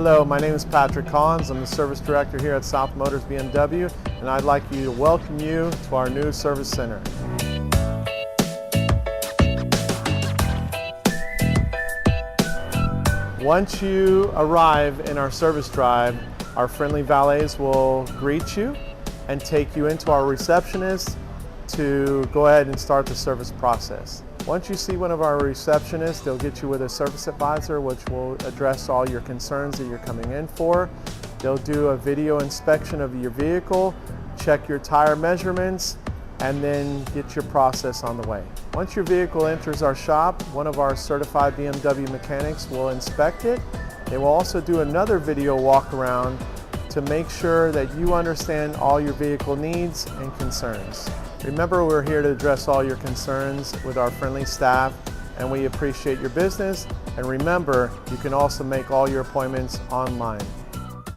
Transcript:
Hello, my name is Patrick Collins. I'm the Service Director here at South Motors BMW, and I'd like to welcome you to our new service center. Once you arrive in our service drive, our friendly valets will greet you and take you into our receptionist to go ahead and start the service process. Once you see one of our receptionists, they'll get you with a service advisor which will address all your concerns that you're coming in for. They'll do a video inspection of your vehicle, check your tire measurements, and then get your process on the way. Once your vehicle enters our shop, one of our certified BMW mechanics will inspect it. They will also do another video walk around to make sure that you understand all your vehicle needs and concerns. Remember, we're here to address all your concerns with our friendly staff, and we appreciate your business. And remember, you can also make all your appointments online.